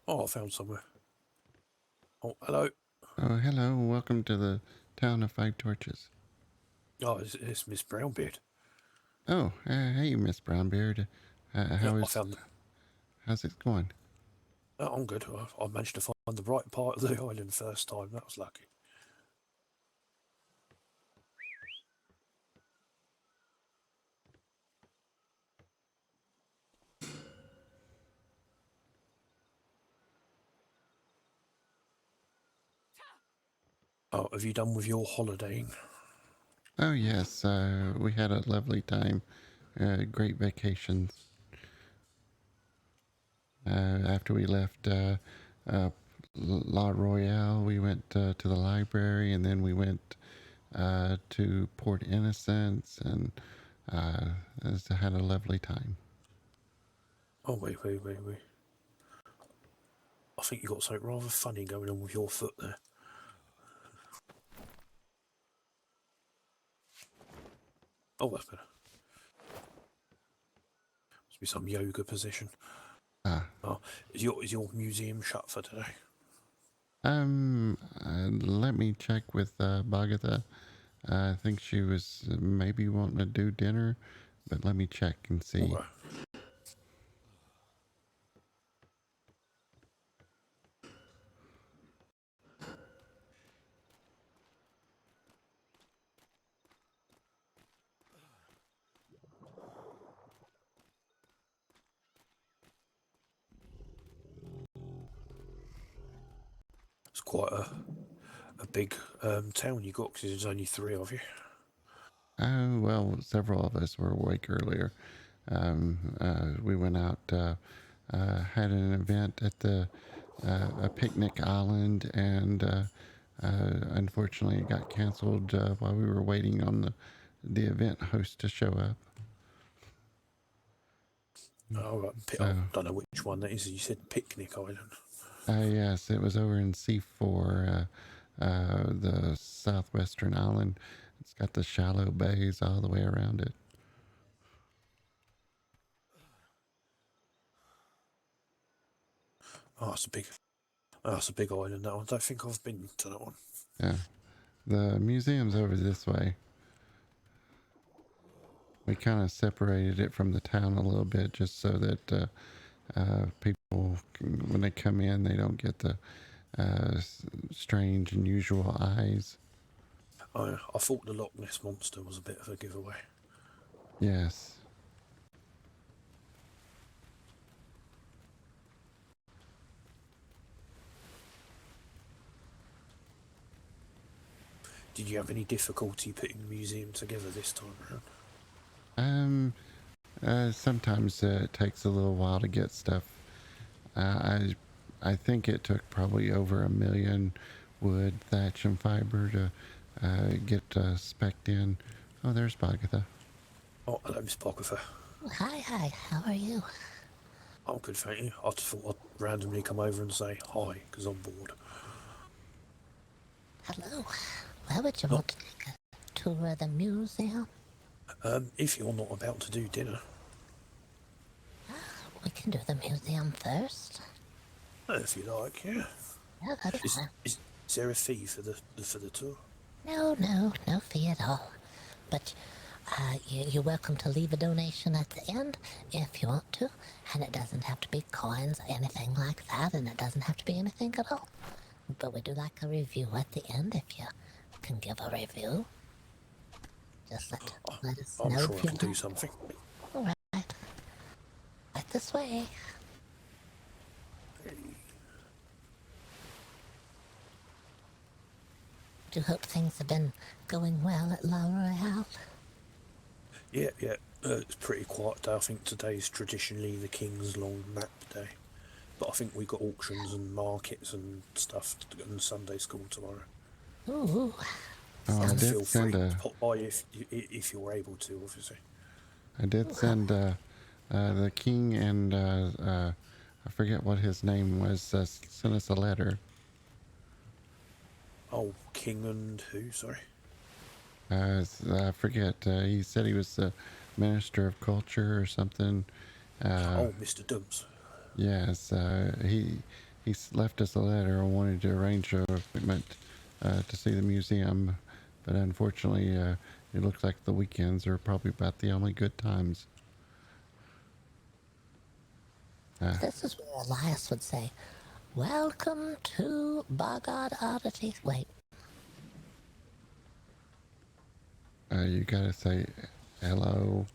Oh, I found somewhere. Oh, hello. Oh, hello. Welcome to the town of Five Torches. Oh, it's Miss Brownbeard. Oh, hey, Miss Brownbeard. Yeah, I found. How's it going? I'm good. I managed to find the right part of the island first time. That was lucky. Oh, have you done with your holidaying? Oh, yes. We had a lovely time. Great vacations. After we left uh, La Royale, we went to the library, and then we went to Port Innocence, and uh, just had a lovely time. Oh, wait. I think you got something rather funny going on with your foot there. Oh, that's better. Must be some yoga position. Ah. Oh, is your museum shut for today? Let me check with Boggert. I think she was maybe wanting to do dinner, but let me check and All see. right. It's quite a big town you got because there's only three of you. Oh, well, several of us were awake earlier. We went out, had an event at a picnic island, and unfortunately it got canceled while we were waiting on the event host to show up. Oh, right. I So, don't know which one that is. You said Picnic Island. yes, it was over in C4, the southwestern island. It's got the shallow bays all the way around it. Oh, that's a big island. That one. I don't think I've been to that one. Yeah, the museum's over this way. We kind of separated it from the town a little bit just so that people, when they come in, they don't get the strange, unusual eyes. I thought the Loch Ness monster was a bit of a giveaway. Yes. Did you have any difficulty putting the museum together this time around? Um. Sometimes it takes a little while to get stuff. I think it took probably over 1 million wood, thatch, and fiber to get specced in. Oh, there's Bagatha. Oh, hello, Miss Pockether. Hi, how are you? I'm good, thank you. I just thought I'd randomly come over and say hi because I'm bored. Hello. Where would you Oh, want to take a tour of the museum? if you're not about to do dinner, We can do the museum first. if you like, yeah. Yeah, that's Is, fine. is, is there a fee for the tour? No fee at all. But you're welcome to leave a donation at the end if you want to, and it doesn't have to be coins or anything like that, and it doesn't have to be anything at all. But we do like a review at the end if you can give a review. Just let us I'm know sure if I you can do like. something. All right. Right this way. Do hope things have been going well at La Royale. Yeah. It's pretty quiet day. I think today's traditionally the King's Long Nap Day. But I think we got auctions and markets and stuff and Sunday school tomorrow. Ooh, Oh, I So sounds. did feel send free to a. pop by if you're able to, obviously. I did Ooh, send the king and I forget what his name was. Sent us a letter. Oh, King and who? Sorry. I forget. He said he was the minister of culture or something. Uh, Oh, Mr. Dumps. yes, left us a letter and wanted to arrange an appointment to see the museum, but unfortunately, it looks like the weekends are probably about the only good times. This is where Elias would say, "Welcome to BoggOdd Oddities." Wait, You gotta say hello.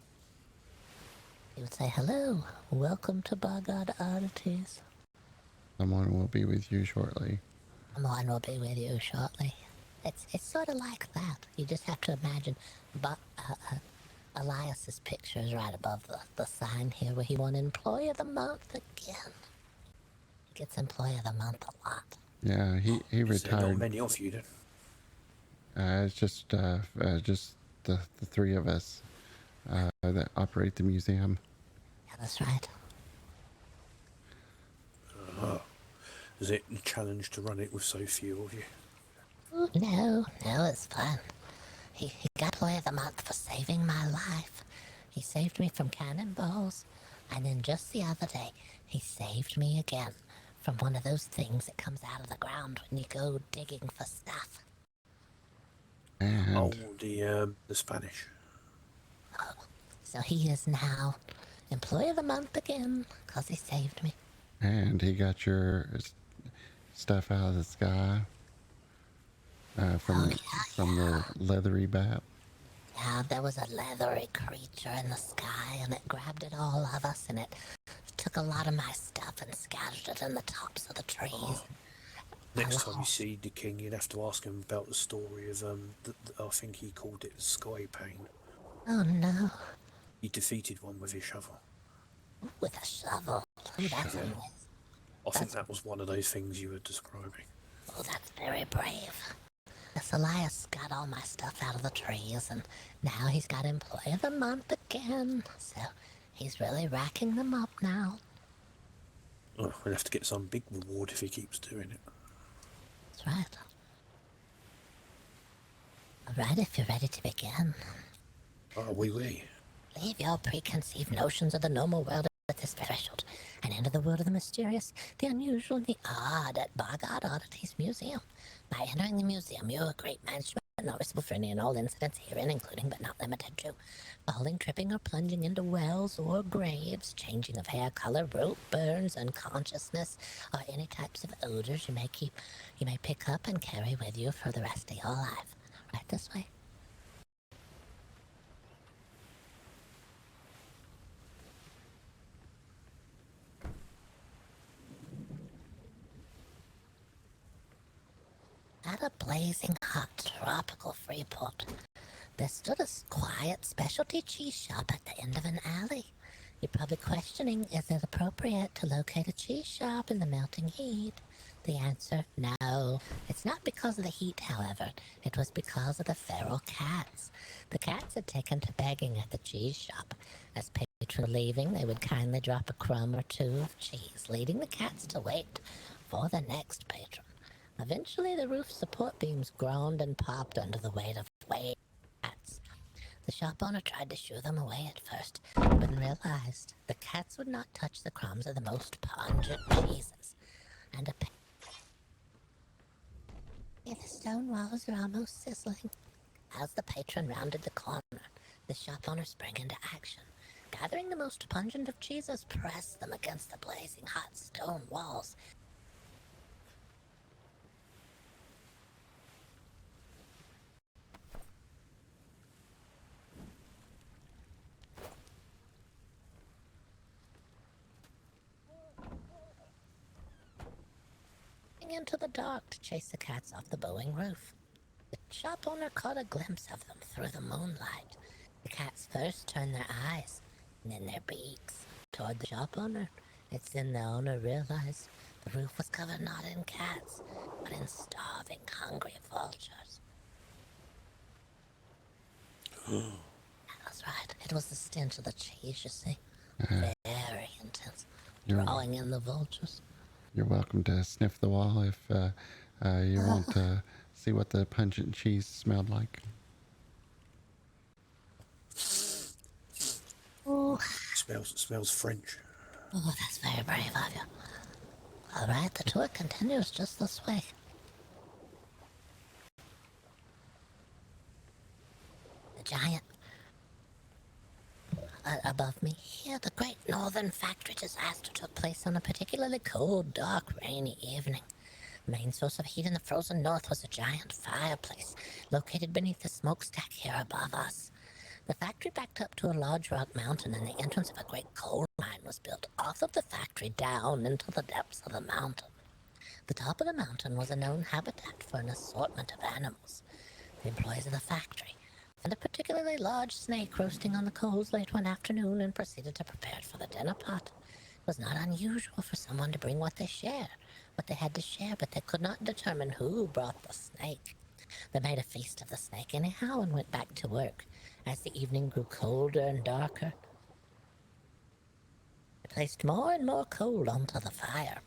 he would say, "Hello, welcome to BoggOdd Oddities. Someone will be with you shortly. Someone will be with you shortly." It's sort of like that. You just have to imagine, Elias's picture is right above the sign here where he won Employee of the Month again. He gets Employee of the Month a lot. Yeah, he Is there not retired. many of you then? It's just the three of us that operate the museum. Yeah, that's right. Is it a challenge to run it with so few of you? Ooh, no, it's fun. He got Employee of the Month for saving my life. He saved me from cannonballs, and then just the other day, he saved me again from one of those things that comes out of the ground when you go digging for stuff. And Oh, the Spanish. So he is now Employee of the Month again, because he saved me. and he got your stuff out of the sky from the leathery bat. Yeah, there was a leathery creature in the sky, and it grabbed at all of us, and it took a lot of my stuff and scattered it in the tops of the trees. Next time you see the king, you'd have to ask him about the story of I think he called it Sky Pain. Oh no, He defeated one with his shovel. with a shovel. Oh, that's amazing. I think that was one of those things you were describing. Oh, that's very brave. Yes, Elias got all my stuff out of the trees, and now he's got Employee of the Month again. So he's really racking them up now. Oh, we'll have to get some big reward if he keeps doing it. That's right. All right, if you're ready to begin. Oh, oui. Leave your preconceived notions of the normal world at this threshold and enter the world of the mysterious, the unusual, and the odd at BoggOdd Oddities Museum. By entering the museum, you agree management not responsible for any and all incidents herein, including but not limited to falling, tripping, or plunging into wells or graves, changing of hair color, rope burns, unconsciousness, or any types of odors you may pick up and carry with you for the rest of your life. Right this way. At a blazing hot tropical freeport, there stood a quiet specialty cheese shop at the end of an alley. You're probably questioning, is it appropriate to locate a cheese shop in the melting heat? The answer, no. It's not because of the heat, however. It was because of the feral cats. The cats had taken to begging at the cheese shop. As patrons were leaving, they would kindly drop a crumb or two of cheese, leading the cats to wait for the next patron. Eventually, the roof support beams groaned and popped under the weight of cats. The shop owner tried to shoo them away at first, but realized the cats would not touch the crumbs of the most pungent cheeses. And the stone walls are almost sizzling. As the patron rounded the corner, the shop owner sprang into action. Gathering the most pungent of cheeses, pressed them against the blazing hot stone walls. Into the dark to chase the cats off the bowing roof. The shop owner caught a glimpse of them through the moonlight. The cats first turned their eyes, and then their beaks toward the shop owner. It's then the owner realized the roof was covered not in cats, but in starving, hungry vultures. That's right. It was the stench of the cheese, you see. Very intense. Drawing in the vultures. You're welcome to sniff the wall if you want to see what the pungent cheese smelled like. Oh, Smells French. that's very brave of you. All right, the tour continues just this way. The giant above me here, the great northern factory disaster took place on a particularly cold, dark, rainy evening. The main source of heat in the frozen north was a giant fireplace located beneath the smokestack here above us. The factory backed up to a large rock mountain, and the entrance of a great coal mine was built off of the factory down into the depths of the mountain. The top of the mountain was a known habitat for an assortment of animals. The employees of the factory found a particularly large snake roasting on the coals late one afternoon and proceeded to prepare it for the dinner pot. It was not unusual for someone to bring what they had to share, but they could not determine who brought the snake. They made a feast of the snake anyhow and went back to work. As the evening grew colder and darker, they placed more and more coal onto the fire.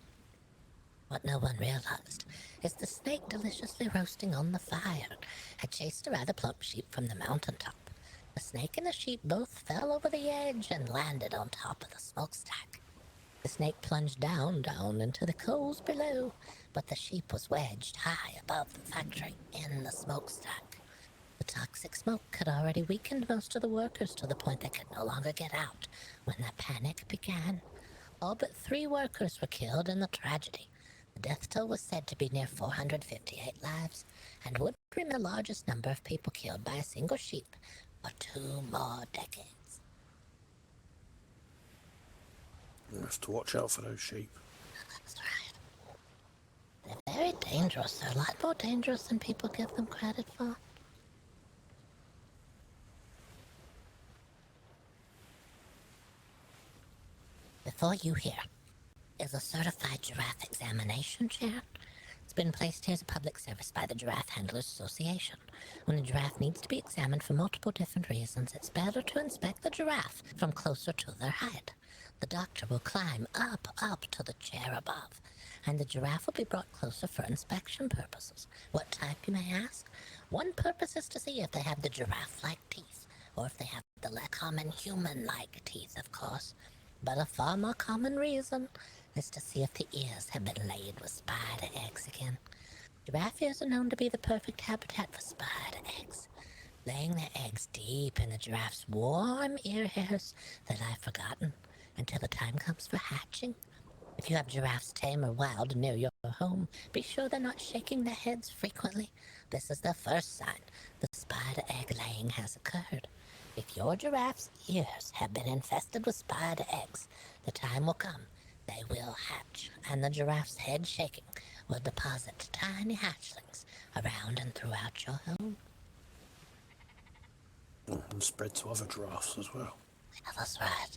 What no one realized is the snake, deliciously roasting on the fire, had chased a rather plump sheep from the mountaintop. The snake and the sheep both fell over the edge and landed on top of the smokestack. The snake plunged down into the coals below, but the sheep was wedged high above the factory in the smokestack. The toxic smoke had already weakened most of the workers to the point they could no longer get out when the panic began. All but 3 workers were killed in the tragedy. The death toll was said to be near 458 lives, and would bring the largest number of people killed by a single sheep for 2 more decades. You have to watch out for those sheep. That's right. They're very dangerous. They're a lot more dangerous than people give them credit for. Before you here is a certified giraffe examination chair. It's been placed here as a public service by the Giraffe Handlers Association. When a giraffe needs to be examined for multiple different reasons, it's better to inspect the giraffe from closer to their height. The doctor will climb up to the chair above, and the giraffe will be brought closer for inspection purposes. What type, you may ask? One purpose is to see if they have the giraffe-like teeth, or if they have the less common human-like teeth, of course. But a far more common reason is to see if the ears have been laid with spider eggs again. Giraffe ears are known to be the perfect habitat for spider eggs, laying their eggs deep in the giraffe's warm ear hairs that I've forgotten until the time comes for hatching. If you have giraffes tame or wild near your home, be sure they're not shaking their heads frequently. This is the first sign the spider egg laying has occurred. If your giraffe's ears have been infested with spider eggs, the time will come they will hatch, and the giraffe's head shaking will deposit tiny hatchlings around and throughout your home. And spread to other giraffes as well. Yeah, that's right.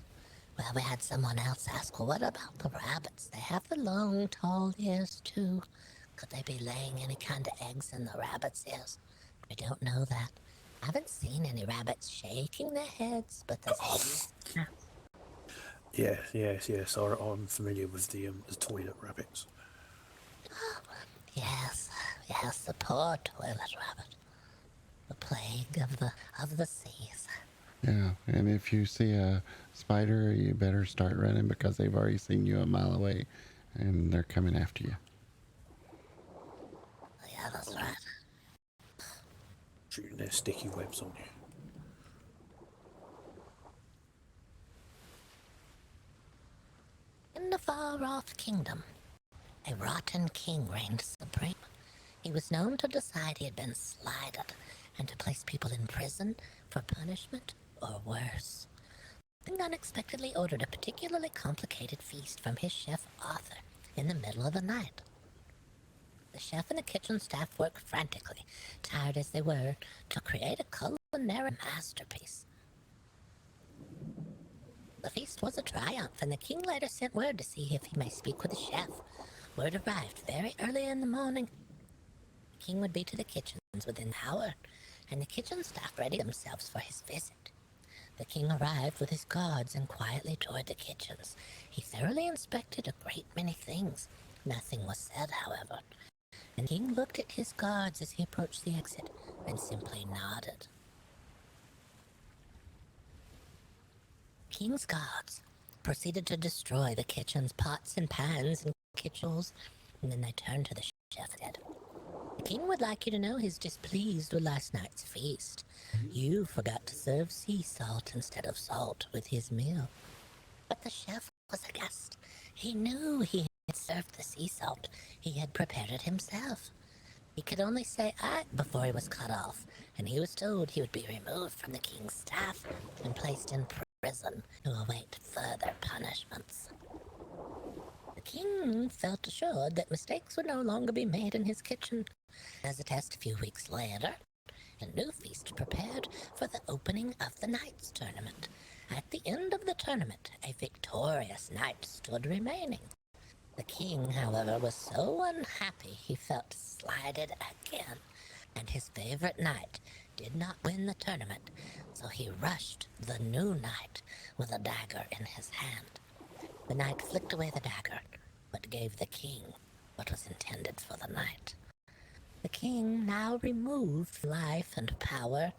Well, we had someone else ask, well, what about the rabbits? They have the long, tall ears, too. Could they be laying any kind of eggs in the rabbits' ears? We don't know that. I haven't seen any rabbits shaking their heads, but there's... Yes. I'm familiar with the toilet rabbits. Yes, the poor toilet rabbit. The plague of the seas. Yeah, and if you see a spider, you better start running because they've already seen you a mile away and they're coming after you. Yeah, that's right. Shooting their sticky webs on you. In the far-off kingdom, a rotten king reigned supreme. He was known to decide he had been slighted and to place people in prison for punishment or worse. The king unexpectedly ordered a particularly complicated feast from his chef Arthur in the middle of the night. The chef and the kitchen staff worked frantically, tired as they were, to create a culinary masterpiece. The feast was a triumph, and the king later sent word to see if he may speak with the chef. Word arrived very early in the morning. The king would be to the kitchens within an hour, and the kitchen staff readied themselves for his visit. The king arrived with his guards and quietly toured the kitchens. He thoroughly inspected a great many things. Nothing was said, however, and the king looked at his guards as he approached the exit and simply nodded. King's guards proceeded to destroy the kitchen's pots and pans and kitchens, and then they turned to the chef and said, "The king would like you to know he's displeased with last night's feast. You forgot to serve sea salt instead of salt with his meal." But the chef was aghast. He knew he had served the sea salt. He had prepared it himself. He could only say "aye" before he was cut off, and he was told he would be removed from the king's staff and placed in prison to await further punishments. The king felt assured that mistakes would no longer be made in his kitchen. As a test, a few weeks later, a new feast prepared for the opening of the Knights tournament. At the end of the tournament, a victorious knight stood remaining. The king, however, was so unhappy he felt slighted again, and his favorite knight did not win the tournament, so he rushed the new knight with a dagger in his hand. The knight flicked away the dagger, but gave the king what was intended for the knight. The king now removed life and power.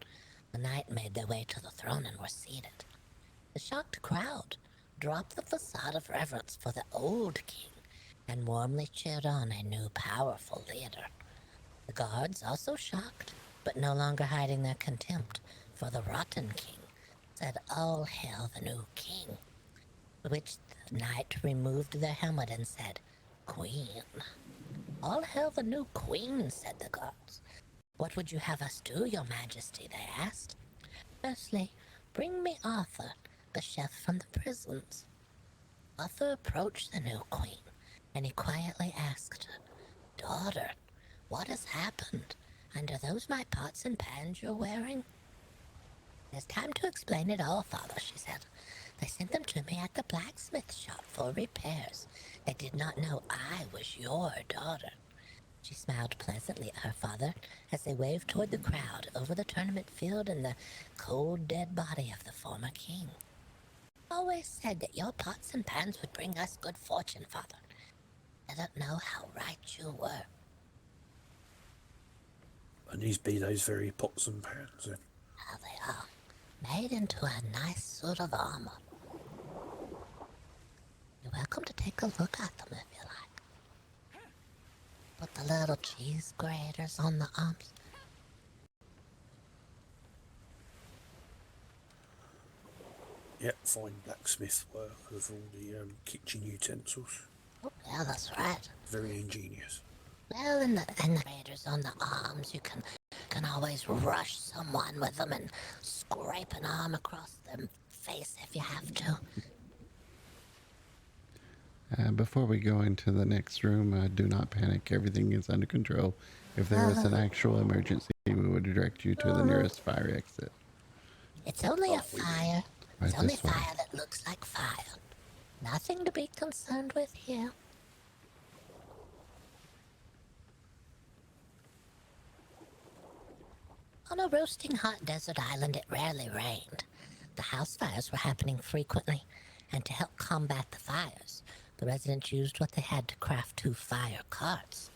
The knight made their way to the throne and were seated. The shocked crowd dropped the facade of reverence for the old king and warmly cheered on a new powerful leader. The guards, also shocked, but no longer hiding their contempt for the rotten king, said, "All hail the new king," to which the knight removed their helmet and said, "Queen." "All hail the new queen," said the guards. "What would you have us do, your majesty?" they asked. "Firstly, bring me Arthur, the chef from the prisons." Arthur approached the new queen, and he quietly asked her, "Daughter, what has happened? And are those my pots and pans you're wearing?" "It's time to explain it all, father," she said. "They sent them to me at the blacksmith shop for repairs. They did not know I was your daughter." She smiled pleasantly at her father as they waved toward the crowd over the tournament field and the cold, dead body of the former king. "I always said that your pots and pans would bring us good fortune, father. I don't know how right you were." And these be those very pots and pans then. "How they are, made into a nice suit of armor. You're welcome to take a look at them if you like. Put the little cheese graters on the arms." Yep, fine blacksmith work of all the kitchen utensils. "Oh, yeah, that's right. Very ingenious. Well, in the graters on the arms, you can always rush someone with them and scrape an arm across their face if you have to." Before we go into the next room, do not panic. Everything is under control. If there is an actual emergency, we would direct you to the nearest fire exit. "It's only a fire. Right, It's only this way. fire that looks like fire. Nothing to be concerned with here." On a roasting hot desert island, it rarely rained. The house fires were happening frequently, and to help combat the fires, the residents used what they had to craft 2 fire carts.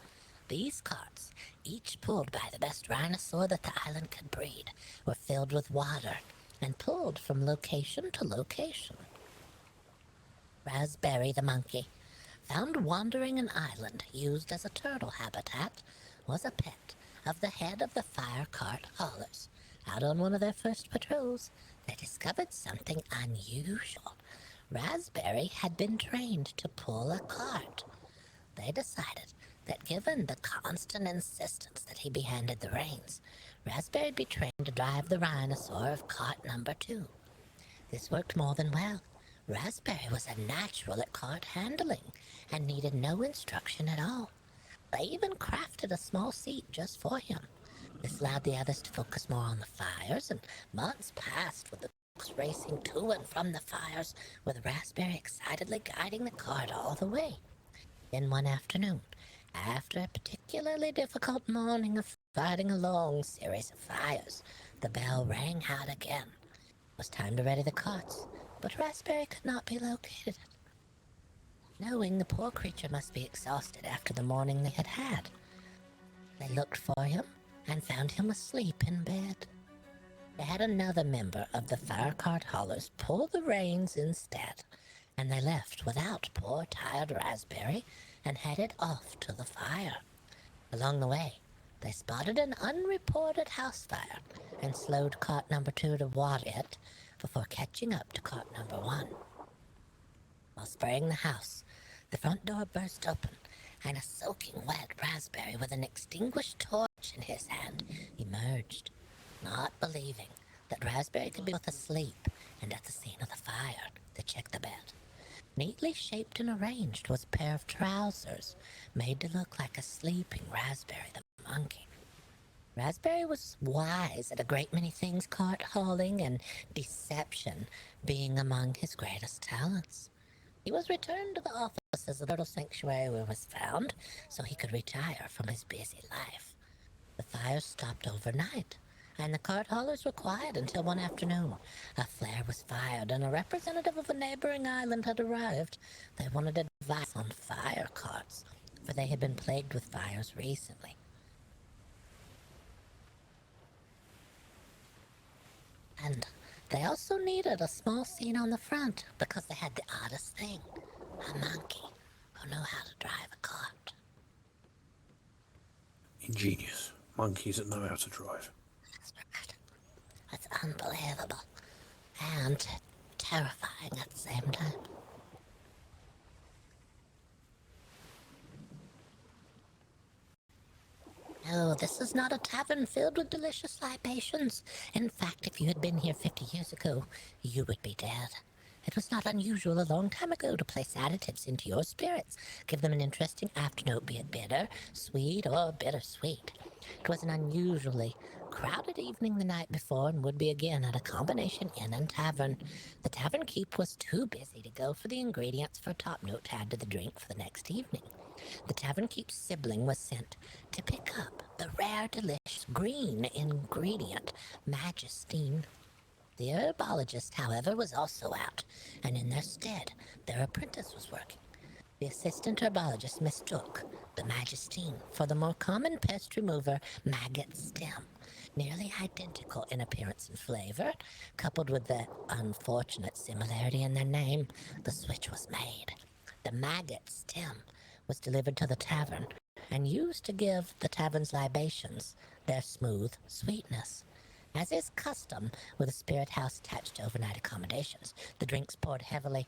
These carts, each pulled by the best rhinosaur that the island could breed, were filled with water and pulled from location to location. Raspberry the monkey, found wandering an island used as a turtle habitat, was a pet of the head of the fire cart haulers. Out on one of their first patrols, they discovered something unusual. Raspberry had been trained to pull a cart. They decided that given the constant insistence that he be handed the reins, Raspberry'd be trained to drive the rhinosaur of cart number 2. This worked more than well. Raspberry was a natural at cart handling and needed no instruction at all. They even crafted a small seat just for him. This allowed the others to focus more on the fires, and months passed with the trucks racing to and from the fires, with Raspberry excitedly guiding the cart all the way. Then one afternoon, after a particularly difficult morning of fighting a long series of fires, the bell rang out again. It was time to ready the carts, but Raspberry could not be located. Knowing the poor creature must be exhausted after the morning they had had, they looked for him and found him asleep in bed. They had another member of the fire cart haulers pull the reins instead, and they left without poor tired Raspberry and headed off to the fire. Along the way, they spotted an unreported house fire and slowed cart number 2 to water it before catching up to cart number 1. While spraying the house, the front door burst open, and a soaking wet Raspberry with an extinguished torch in his hand emerged, not believing that Raspberry could be both asleep and at the scene of the fire to check the bed. Neatly shaped and arranged was a pair of trousers made to look like a sleeping Raspberry the monkey. Raspberry was wise at a great many things, cart hauling and deception being among his greatest talents. He was returned to the office as the turtle sanctuary was found, so he could retire from his busy life. The fire stopped overnight, and the cart haulers were quiet until one afternoon. A flare was fired, and a representative of a neighboring island had arrived. They wanted advice on fire carts, for they had been plagued with fires recently. And they also needed a small scene on the front because they had the oddest thing, a monkey who knew how to drive a cart. Ingenious. Monkeys that know how to drive. That's right. That's unbelievable and terrifying at the same time. No, this is not a tavern filled with delicious libations. In fact, if you had been here 50 years ago, you would be dead. It was not unusual a long time ago to place additives into your spirits, give them an interesting afternote, be it bitter, sweet, or bittersweet. It was an unusually crowded evening the night before, and would be again at a combination inn and tavern. The tavern keep was too busy to go for the ingredients for a top note to add to the drink for the next evening. The tavern keep's sibling was sent to pick up the rare, delicious green ingredient, Magistine. The herbologist, however, was also out, and in their stead, their apprentice was working. The assistant herbologist mistook the Magistine for the more common pest remover, maggot stem. Nearly identical in appearance and flavor, coupled with the unfortunate similarity in their name, the switch was made. The maggot stem was delivered to the tavern and used to give the tavern's libations their smooth sweetness. As is custom with a spirit house attached to overnight accommodations, the drinks poured heavily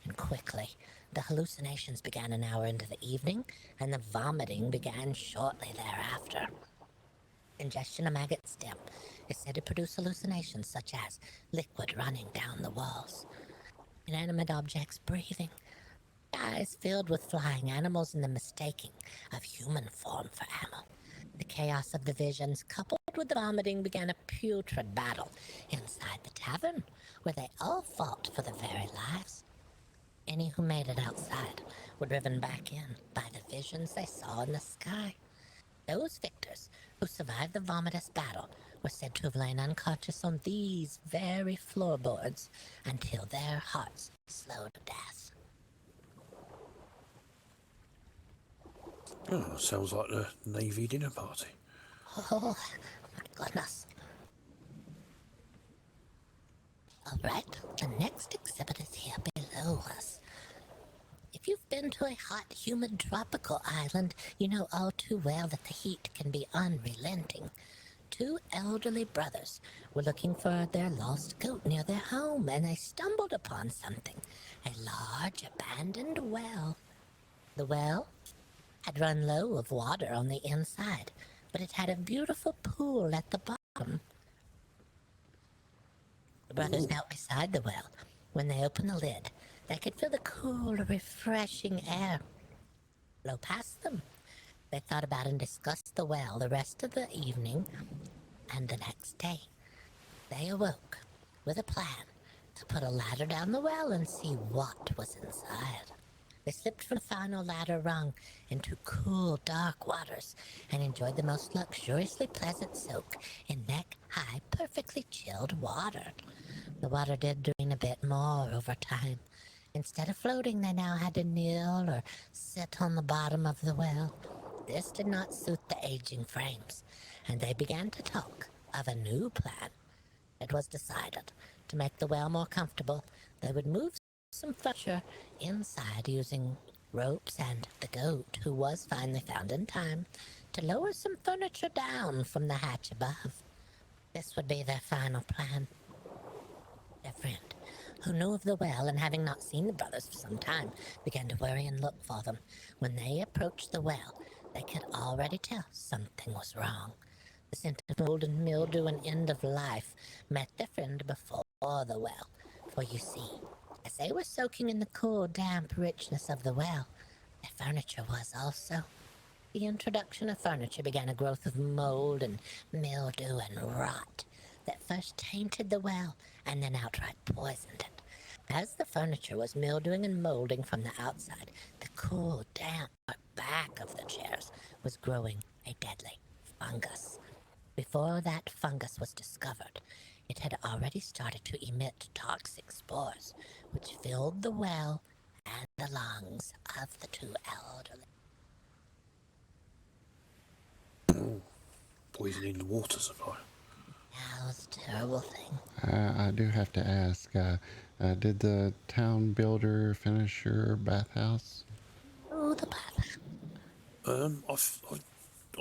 and quickly. The hallucinations began an hour into the evening, and the vomiting began shortly thereafter. Ingestion of maggot stem is said to produce hallucinations such as liquid running down the walls, inanimate objects breathing, eyes filled with flying animals, and the mistaking of human form for ammo. The chaos of the visions, coupled with the vomiting, began a putrid battle inside the tavern, where they all fought for their very lives. Any who made it outside were driven back in by the visions they saw in the sky. Those victors who survived the vomitous battle were said to have lain unconscious on these very floorboards until their hearts slowed to death. Oh, sounds like the Navy dinner party. Oh, my goodness. All right, the next exhibit is here below us. If you've been to a hot, humid, tropical island, you know all too well that the heat can be unrelenting. Two elderly brothers were looking for their lost goat near their home, and they stumbled upon something, a large, abandoned well. The well had run low of water on the inside, but it had a beautiful pool at the bottom. The brothers knelt beside the well. When they opened the lid, they could feel the cool, refreshing air blow past them. They thought about and discussed the well the rest of the evening, and the next day they awoke with a plan to put a ladder down the well and see what was inside. They slipped from the final ladder rung into cool, dark waters and enjoyed the most luxuriously pleasant soak in neck-high, perfectly chilled water. The water did drain a bit more over time. Instead of floating, they now had to kneel or sit on the bottom of the well. This did not suit the aging frames, and they began to talk of a new plan. It was decided to make the well more comfortable. They would move some furniture inside using ropes, and the goat, who was finally found in time to lower some furniture down from the hatch above. This would be their final plan. Their friend, who knew of the well and having not seen the brothers for some time, began to worry and look for them. When they approached the well, they could already tell something was wrong. The scent of mold and mildew and end of life met their friend before the well. For you see, as they were soaking in the cool, damp richness of the well, their furniture was also. The introduction of furniture began a growth of mold and mildew and rot that first tainted the well and then outright poisoned it. As the furniture was mildewing and molding from the outside, the cool, damp back of the chairs was growing a deadly fungus. Before that fungus was discovered, it had already started to emit toxic spores, which filled the well and the lungs of the two elderly. Poisoning the water supply. That was a terrible thing. I do have to ask, did the town builder finish your bathhouse? Oh, the bath. I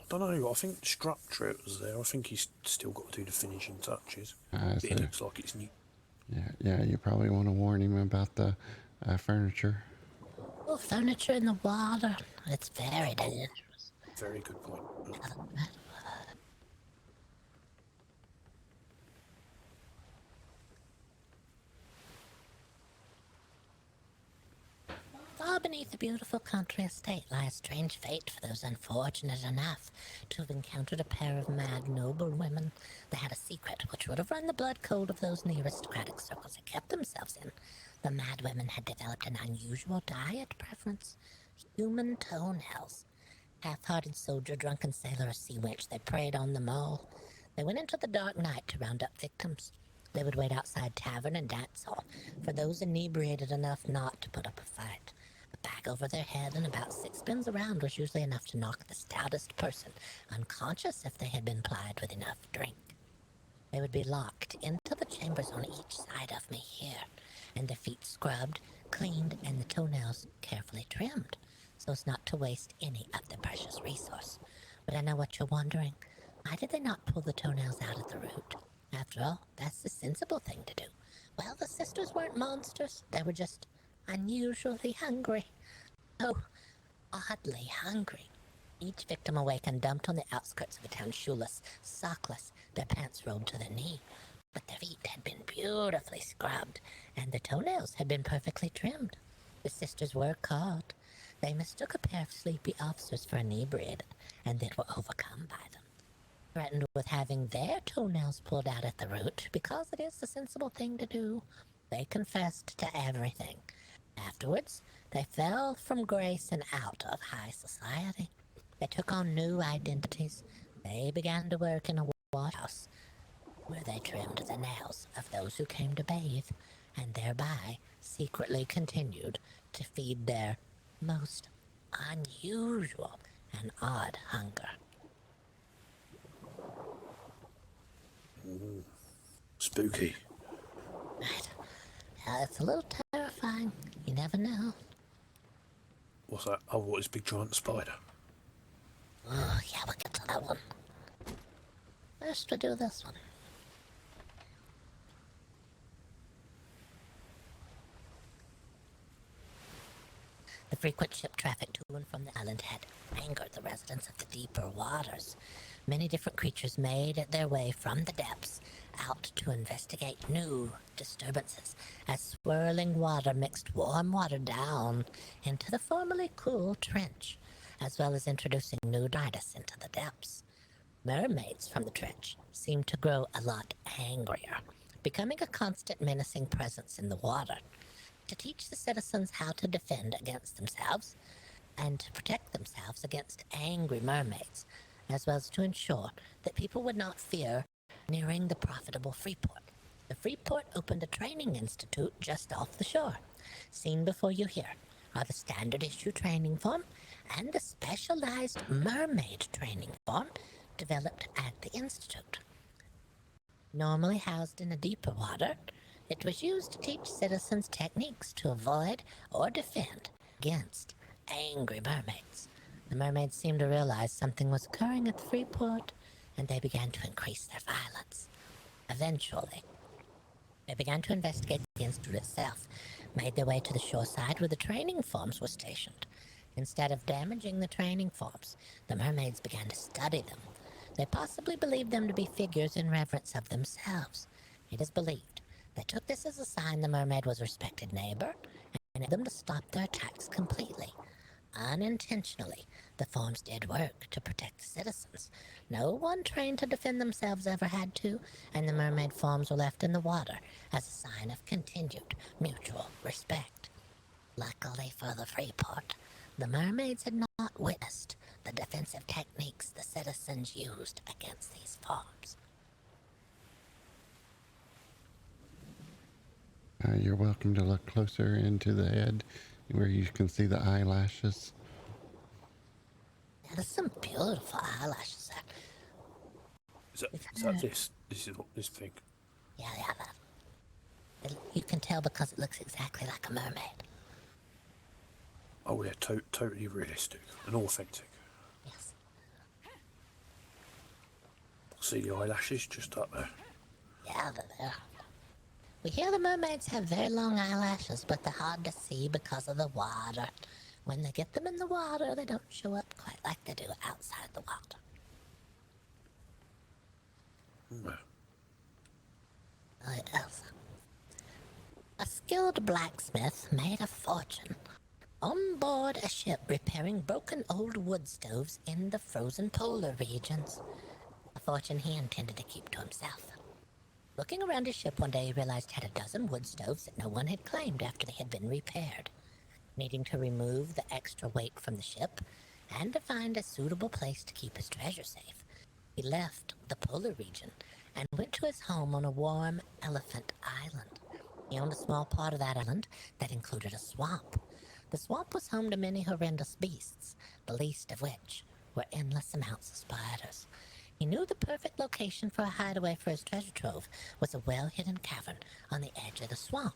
don't know. I think the structure it was there. I think he's still got to do the finishing touches. But So, it looks like it's new. yeah, you probably want to warn him about the furniture. Oh, furniture in the water. It's very dangerous. Very good point. Far beneath the beautiful country estate lies a strange fate for those unfortunate enough to have encountered a pair of mad noblewomen. They had a secret which would have run the blood cold of those in the aristocratic circles they kept themselves in. The mad women had developed an unusual diet preference: human toenails. Half-hearted soldier, drunken sailor, or sea wench, they preyed on them all. They went into the dark night to round up victims. They would wait outside tavern and dance hall for those inebriated enough not to put up a fight. A bag over their head and about 6 spins around was usually enough to knock the stoutest person unconscious if they had been plied with enough drink. They would be locked into the chambers on each side of me here, and their feet scrubbed, cleaned, and the toenails carefully trimmed, so as not to waste any of the precious resource. But I know what you're wondering. Why did they not pull the toenails out at the root? After all, that's the sensible thing to do. Well, the sisters weren't monsters. They were just unusually hungry. Oh, oddly hungry. Each victim awakened dumped on the outskirts of a town shoeless, sockless, their pants rolled to their knee. But their feet had been beautifully scrubbed, and their toenails had been perfectly trimmed. The sisters were caught. They mistook a pair of sleepy officers for inebriated, and they were overcome by them. Threatened with having their toenails pulled out at the root, because it is the sensible thing to do. They confessed to everything. Afterwards, they fell from grace and out of high society. They took on new identities. They began to work in a washhouse, where they trimmed the nails of those who came to bathe, and thereby secretly continued to feed their most unusual and odd hunger. Ooh, spooky. Right. It's a little terrifying. You never know. What's that? Oh, what is big giant spider? Oh, yeah, we'll get to that one. First, we'll do this one. The frequent ship traffic to and from the island had angered the residents of the deeper waters. Many different creatures made their way from the depths out to investigate new disturbances as swirling water mixed warm water down into the formerly cool trench, as well as introducing new darkness into the depths. Mermaids from the trench seemed to grow a lot angrier, becoming a constant menacing presence in the water. To teach the citizens how to defend against themselves and to protect themselves against angry mermaids, as well as to ensure that people would not fear nearing the profitable Freeport. The Freeport opened a training institute just off the shore. Seen before you here are the standard issue training form and the specialized mermaid training form developed at the institute. Normally housed in the deeper water, it was used to teach citizens techniques to avoid or defend against angry mermaids. The mermaids seemed to realize something was occurring at the free port, and they began to increase their violence. Eventually, they began to investigate the institute itself, made their way to the shoreside where the training farms were stationed. Instead of damaging the training farms, the mermaids began to study them. They possibly believed them to be figures in reverence of themselves. It is believed they took this as a sign the mermaid was a respected neighbor and had them to stop their attacks completely. Unintentionally, the farms did work to protect the citizens. No one trained to defend themselves ever had to, and the mermaid farms were left in the water as a sign of continued mutual respect. Luckily for the Freeport, the mermaids had not witnessed the defensive techniques the citizens used against these farms. You're welcome to look closer into the head where you can see the eyelashes. Yeah, there's some beautiful eyelashes there. Is that this? This is what this thing. Yeah, that. You can tell because it looks exactly like a mermaid. Oh yeah, totally realistic and authentic. Yes. See the eyelashes just up there. Yeah, they're there. We hear the mermaids have very long eyelashes, but they're hard to see because of the water. When they get them in the water, they don't show up quite like they do outside the water. Well, Yes. A skilled blacksmith made a fortune on board a ship repairing broken old wood stoves in the frozen polar regions. A fortune he intended to keep to himself. Looking around his ship one day, he realized he had a dozen wood stoves that no one had claimed after they had been repaired. Needing to remove the extra weight from the ship and to find a suitable place to keep his treasure safe, he left the polar region and went to his home on a warm elephant island. He owned a small part of that island that included a swamp. The swamp was home to many horrendous beasts, the least of which were endless amounts of spiders. He knew the perfect location for a hideaway for his treasure trove was a well-hidden cavern on the edge of the swamp.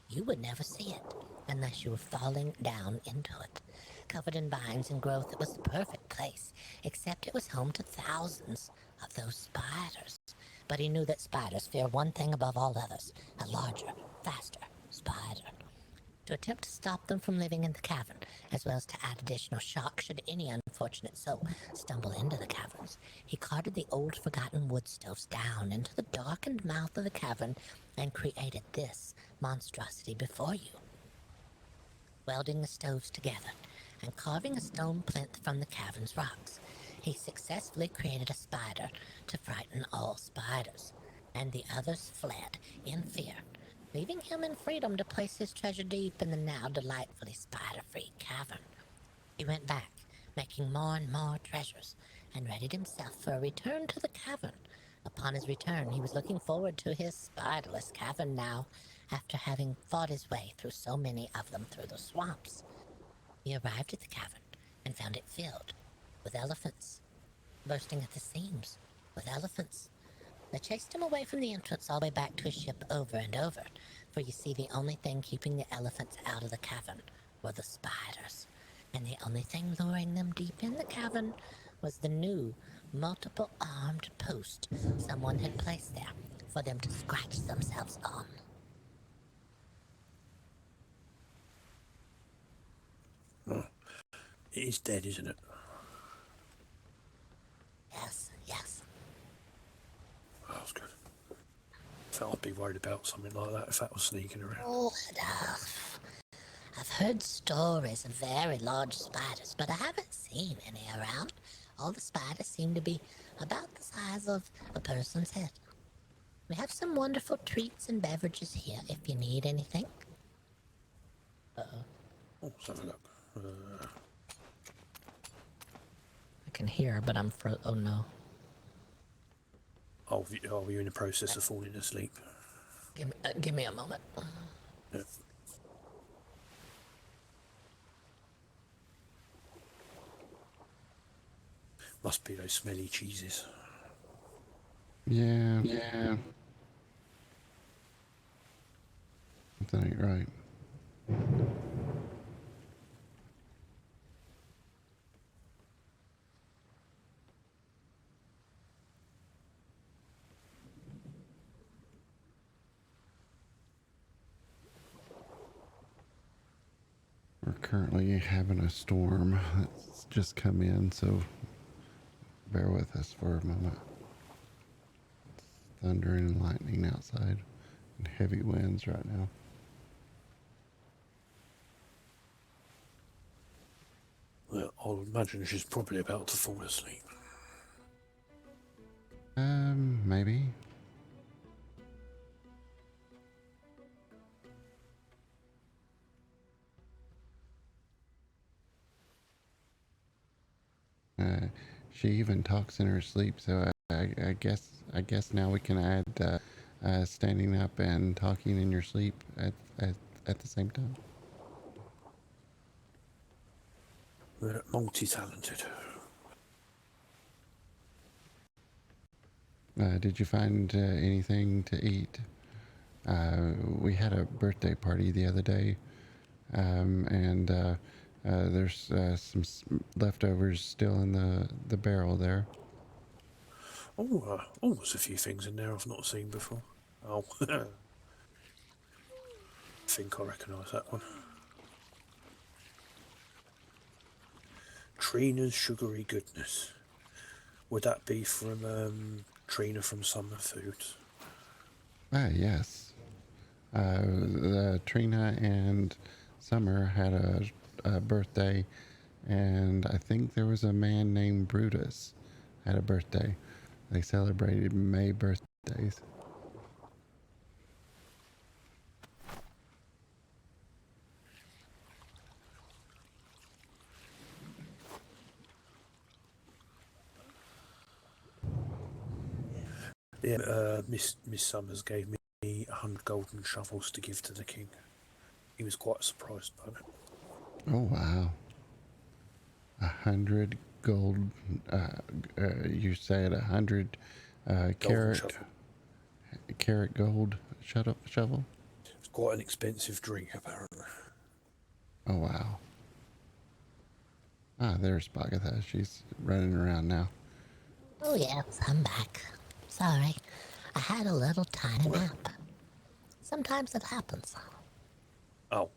You would never see it unless you were falling down into it. Covered in vines and growth, it was the perfect place, except it was home to thousands of those spiders. But he knew that spiders fear one thing above all others, a larger, faster spider. To attempt to stop them from living in the cavern, as well as to add additional shock should any unfortunate soul stumble into the caverns, he carted the old forgotten wood stoves down into the darkened mouth of the cavern and created this monstrosity before you. Welding the stoves together and carving a stone plinth from the cavern's rocks, he successfully created a spider to frighten all spiders, and the others fled in fear, leaving him in freedom to place his treasure deep in the now delightfully spider-free cavern. He went back, making more and more treasures, and readied himself for a return to the cavern. Upon his return, he was looking forward to his Spiderless Cavern now, after having fought his way through so many of them through the swamps. He arrived at the cavern and found it filled with elephants, bursting at the seams with elephants. They chased him away from the entrance all the way back to his ship over and over, for you see the only thing keeping the elephants out of the cavern were the spiders, and the only thing luring them deep in the cavern was the new multiple-armed post someone had placed there for them to scratch themselves on. it is dead, isn't it? Yes, yes. Oh, that's good. I felt I'd be worried about something like that if that was sneaking around. Oh, I've heard stories of very large spiders, but I haven't seen any around. All the spiders seem to be about the size of a person's head. We have some wonderful treats and beverages here if you need anything. Oh, let's have a look. I can hear, but I'm oh no. Oh, are you in the process of falling asleep? Give me a moment. Yeah. Must be those smelly cheeses. Yeah. That ain't right. currently having a storm that's just come in, so bear with us for a moment. It's thundering and lightning outside and heavy winds right now. Well, I'll imagine she's probably about to fall asleep. Maybe. She even talks in her sleep, so I guess now we can add standing up and talking in your sleep at the same time. We're multi-talented. Did you find anything to eat? We had a birthday party the other day, and there's some leftovers still in the barrel there. Oh, there's a few things in there I've not seen before. Oh, I think I recognise that one. Trina's Sugary Goodness. Would that be from Trina from Summer Foods? Yes. Trina and Summer had a birthday, and I think there was a man named Brutus had a birthday. They celebrated May birthdays. Yeah, Miss Summers gave me 100 golden shovels to give to the king. He was quite surprised by it. Oh wow. 100 gold. You said 100 carat gold shovel. It's quite an expensive drink, apparently. Oh wow. There's Boggert. She's running around now. Oh, yes, I'm back. Sorry, I had a little tiny nap. Sometimes it happens. Oh,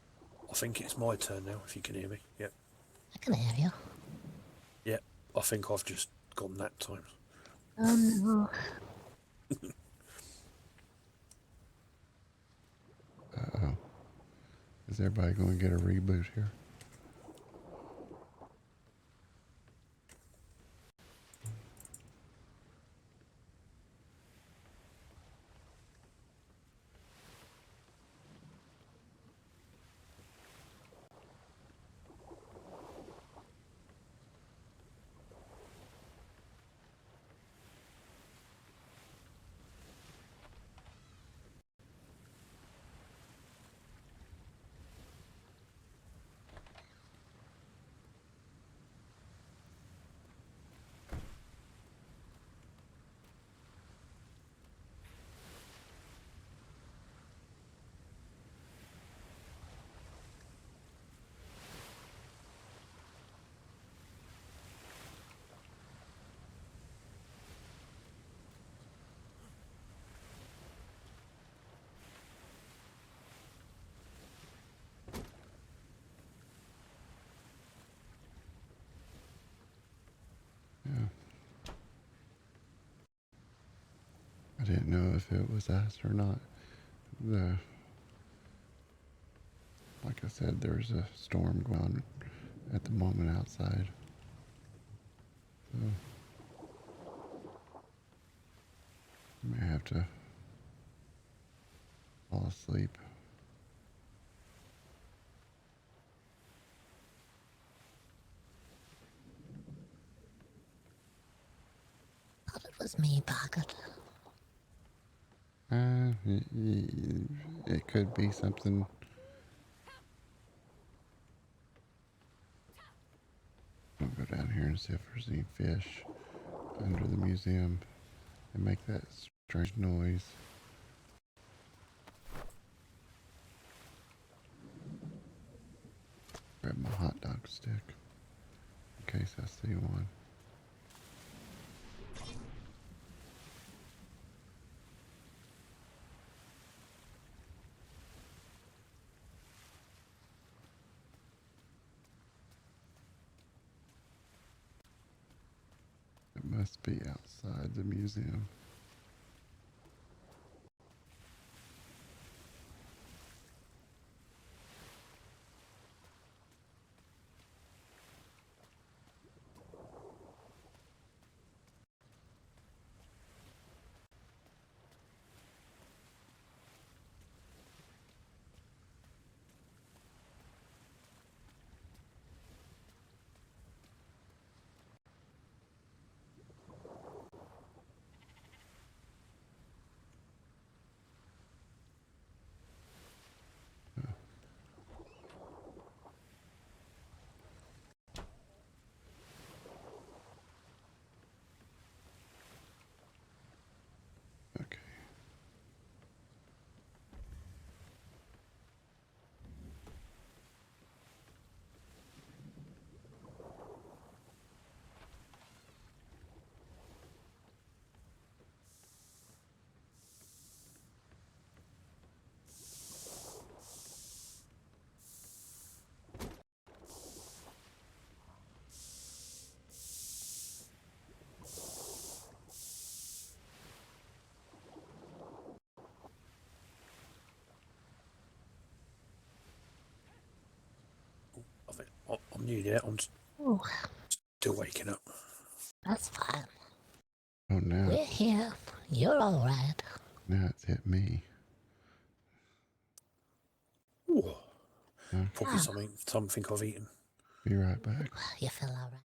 I think it's my turn now, if you can hear me. Yep. I can hear you. Yeah, I think I've just gone nap time. Oh, no. Uh-oh. Is everybody going to get a reboot here? Yeah. I didn't know if it was us or not. Like I said, there's a storm going on at the moment outside. So I may have to fall asleep. Thought it was me, Boggert. It could be something. I'll go down here and see if there's any fish under the museum and make that strange noise. Grab my hot dog stick in case I see one. Must be outside the museum. Okay. I'm nearly there. I'm Oh, still waking up. that's fine. Oh, now, We're here. You're all right. now it's hit me. Ooh, Okay. probably something I've eaten. Be right back. You feel all right.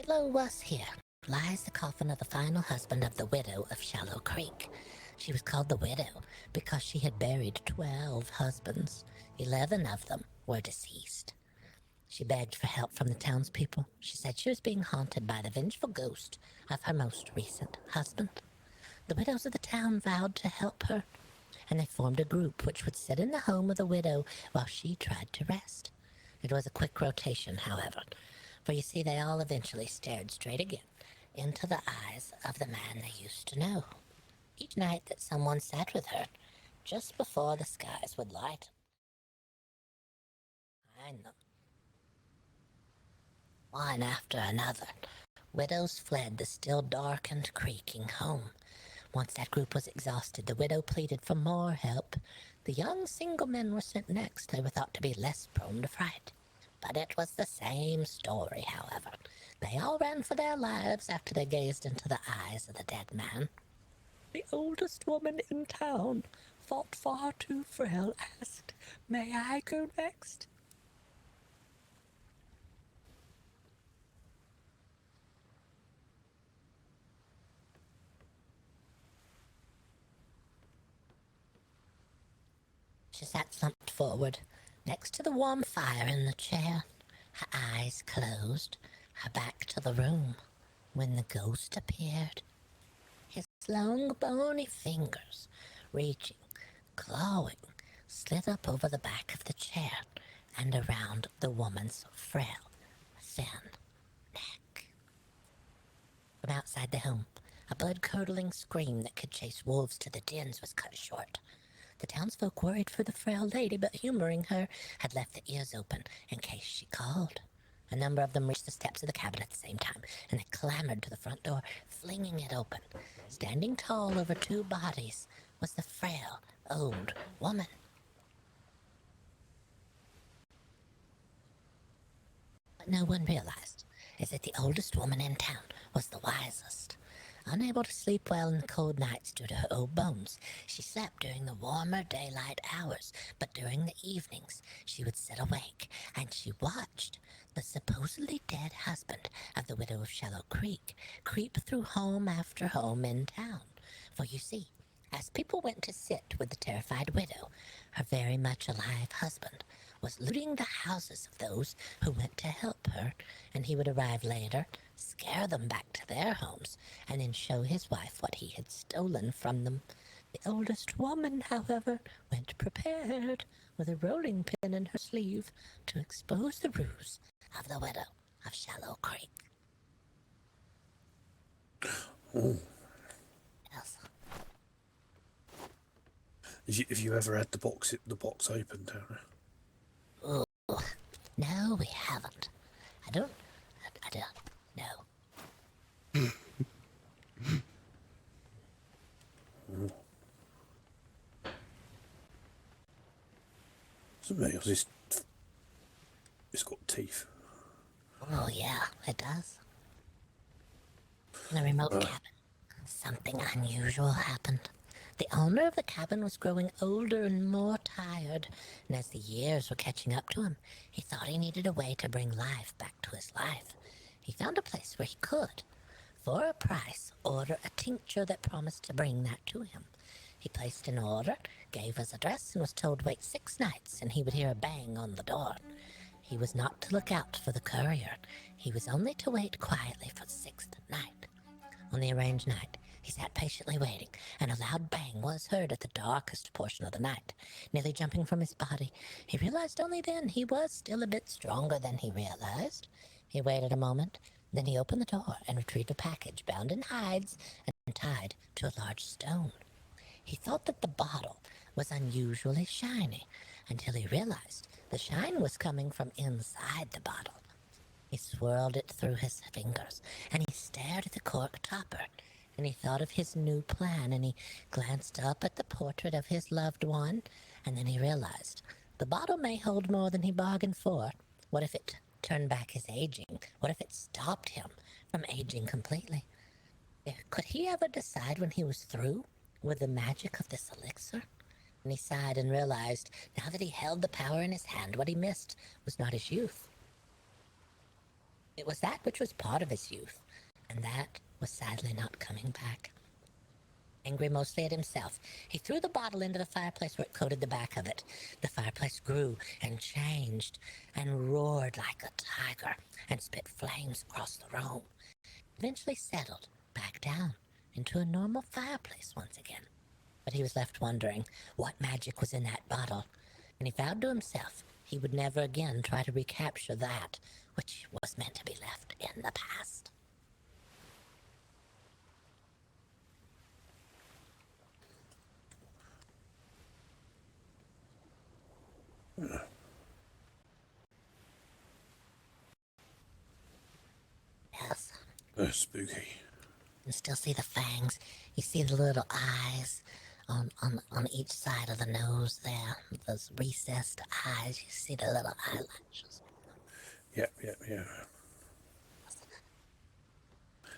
Below us here lies the coffin of the final husband of the widow of Shallow Creek. She was called the widow because she had buried 12 husbands. 11 of them were deceased. She begged for help from the townspeople. She said she was being haunted by the vengeful ghost of her most recent husband. The widows of the town vowed to help her, and they formed a group which would sit in the home of the widow while she tried to rest. It was a quick rotation, however, for you see, they all eventually stared straight again into the eyes of the man they used to know. Each night that someone sat with her, just before the skies would light behind them. One after another, widows fled the still dark and creaking home. Once that group was exhausted, the widow pleaded for more help. The young single men were sent next. They were thought to be less prone to fright. But it was the same story, however. They all ran for their lives after they gazed into the eyes of the dead man. The oldest woman in town, thought far too frail, asked, "May I go next?" She sat slumped forward, next to the warm fire in the chair, her eyes closed, her back to the room, when the ghost appeared. His long, bony fingers, reaching, clawing, slid up over the back of the chair and around the woman's frail, thin neck. From outside the home, a blood-curdling scream that could chase wolves to the dens was cut short. The townsfolk worried for the frail lady, but humoring her, had left the ears open in case she called. A number of them reached the steps of the cabin at the same time, and they clambered to the front door, flinging it open. Standing tall over two bodies was the frail, old woman. What no one realized is that the oldest woman in town was the wisest. Unable to sleep well in the cold nights due to her old bones, she slept during the warmer daylight hours, but during the evenings she would sit awake, and she watched the supposedly dead husband of the widow of Shallow Creek creep through home after home in town. For you see, as people went to sit with the terrified widow, her very much alive husband was looting the houses of those who went to help her, and he would arrive later, scare them back to their homes, and then show his wife what he had stolen from them. The oldest woman, however, went prepared, with a rolling pin in her sleeve, to expose the ruse of the widow of Shallow Creek. Oh, Yes. have you ever had the box open, Tara? Ooh, no, we haven't. I don't know. Something else. It's got teeth. Oh, yeah, it does. In the remote cabin, something unusual happened. The owner of the cabin was growing older and more tired, and as the years were catching up to him, he thought he needed a way to bring life back to his life. He found a place where he could, for a price, order a tincture that promised to bring that to him. He placed an order, gave his address, and was told to wait 6 nights, and he would hear a bang on the door. He was not to look out for the courier. He was only to wait quietly for the 6th night. On the arranged night, he sat patiently waiting, and a loud bang was heard at the darkest portion of the night. Nearly jumping from his body, he realized only then he was still a bit stronger than he realized. He waited a moment, then he opened the door and retrieved a package bound in hides and tied to a large stone. He thought that the bottle was unusually shiny until he realized the shine was coming from inside the bottle. He swirled it through his fingers, and he stared at the cork topper, and he thought of his new plan, and he glanced up at the portrait of his loved one, and then he realized the bottle may hold more than he bargained for. What if it turned back his aging? What if it stopped him from aging completely? Could he ever decide when he was through with the magic of this elixir? And he sighed and realized, now that he held the power in his hand, what he missed was not his youth. It was that which was part of his youth, and that was sadly not coming back. Angry mostly at himself, he threw the bottle into the fireplace where it coated the back of it. The fireplace grew and changed and roared like a tiger and spit flames across the room. Eventually settled back down into a normal fireplace once again. But he was left wondering what magic was in that bottle, and he vowed to himself he would never again try to recapture that which was meant to be left in the past. Yes. Spooky. You can still see the fangs. You see the little eyes on each side of the nose there. Those recessed eyes. You see the little eyelashes. Yep.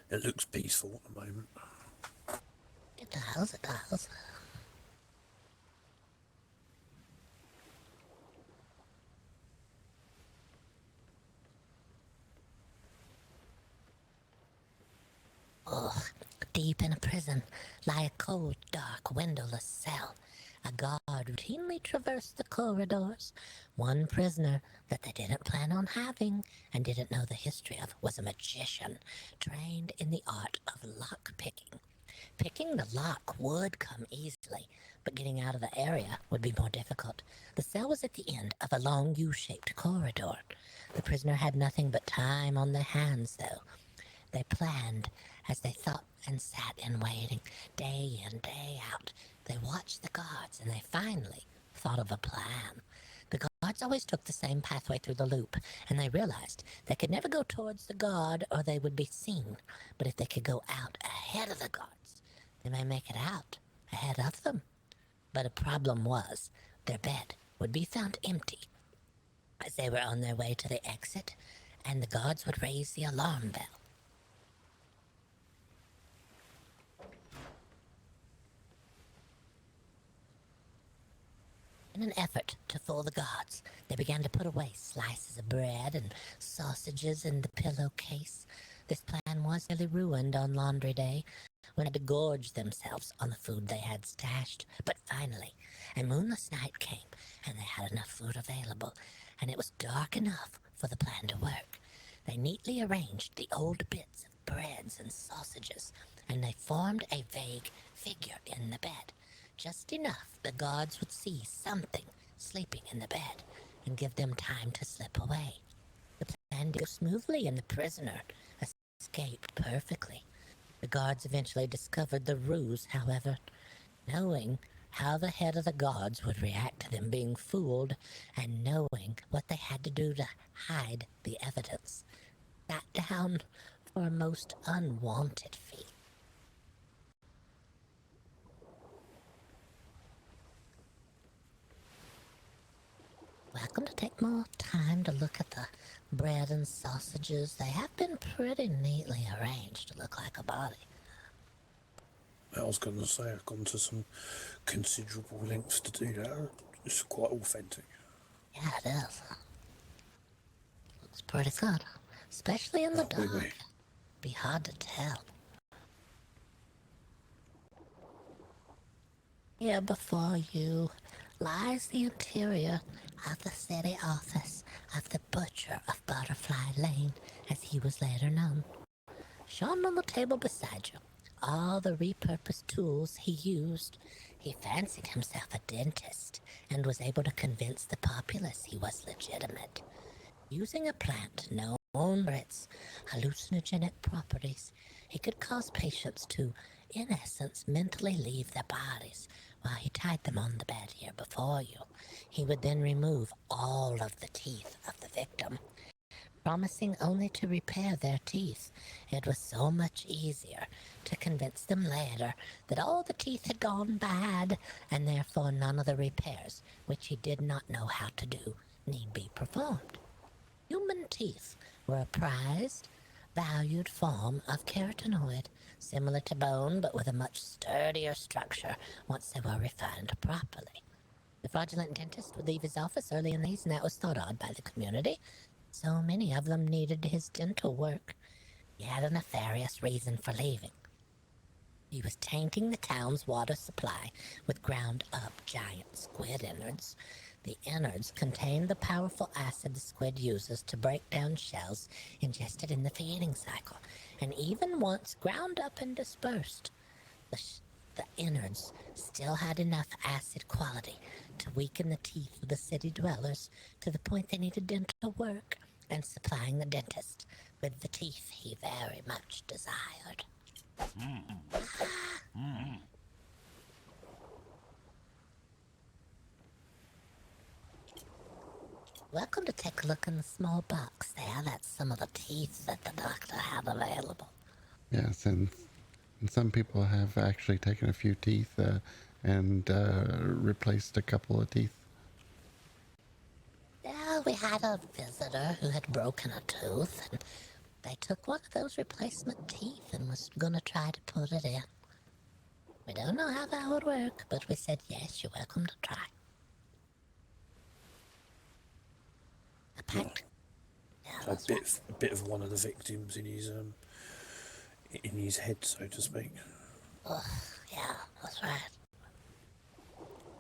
It looks peaceful at the moment. It does. Oh, deep in a prison lie a cold, dark, windowless cell. A guard routinely traversed the corridors. One prisoner that they didn't plan on having and didn't know the history of was a magician trained in the art of lock picking. Picking the lock would come easily, but getting out of the area would be more difficult. The cell was at the end of a long U-shaped corridor. The prisoner had nothing but time on their hands, though. They planned as they thought and sat in waiting, day in, day out. They watched the guards, and they finally thought of a plan. The guards always took the same pathway through the loop, and they realized they could never go towards the guard or they would be seen. But if they could go out ahead of the guards, they may make it out ahead of them. But a problem was their bed would be found empty as they were on their way to the exit, and the guards would raise the alarm bell. In an effort to fool the guards, they began to put away slices of bread and sausages in the pillowcase. This plan was nearly ruined on laundry day, when they had to gorge themselves on the food they had stashed. But finally, a moonless night came, and they had enough food available, and it was dark enough for the plan to work. They neatly arranged the old bits of breads and sausages, and they formed a vague figure in the bed. Just enough the guards would see something sleeping in the bed and give them time to slip away. The plan did go smoothly, and the prisoner escaped perfectly. The guards eventually discovered the ruse, however. Knowing how the head of the guards would react to them being fooled, and knowing what they had to do to hide the evidence, sat down for a most unwanted feat. Welcome to take more time to look at the bread and sausages. They have been pretty neatly arranged to look like a body. I was going to say, I've gone to some considerable lengths to do that. It's quite authentic. Yeah, it is. Looks pretty good, especially in the dark. Really. Be hard to tell. Here before you lies the interior of the city office of the Butcher of Butterfly Lane, as he was later known. Shown on the table beside you, all the repurposed tools he used. He fancied himself a dentist and was able to convince the populace he was legitimate. Using a plant known for its hallucinogenic properties, he could cause patients to, in essence, mentally leave their bodies while he tied them on the bed here before you. He would then remove all of the teeth of the victim, promising only to repair their teeth. It was so much easier to convince them later that all the teeth had gone bad, and therefore none of the repairs, which he did not know how to do, need be performed. Human teeth were a prized, valued form of keratinoid, similar to bone but with a much sturdier structure once they were refined properly. The fraudulent dentist would leave his office early in the days, and that was thought odd by the community. So many of them needed his dental work. He had a nefarious reason for leaving. He was tainting the town's water supply with ground-up giant squid innards. The innards contained the powerful acid the squid uses to break down shells ingested in the feeding cycle, and even once ground up and dispersed, the innards still had enough acid quality to weaken the teeth of the city dwellers to the point they needed dental work and supplying the dentist with the teeth he very much desired. Welcome to take a look in the small box there. That's some of the teeth that the doctor had available. Yes, and some people have actually taken a few teeth and replaced a couple of teeth. Yeah, we had a visitor who had broken a tooth, and they took one of those replacement teeth and was gonna try to put it in. We don't know how that would work, but we said, yes, you're welcome to try. A pact. Yeah, A that's right. bit of one of the victims in his head, so to speak. Yeah, that's right.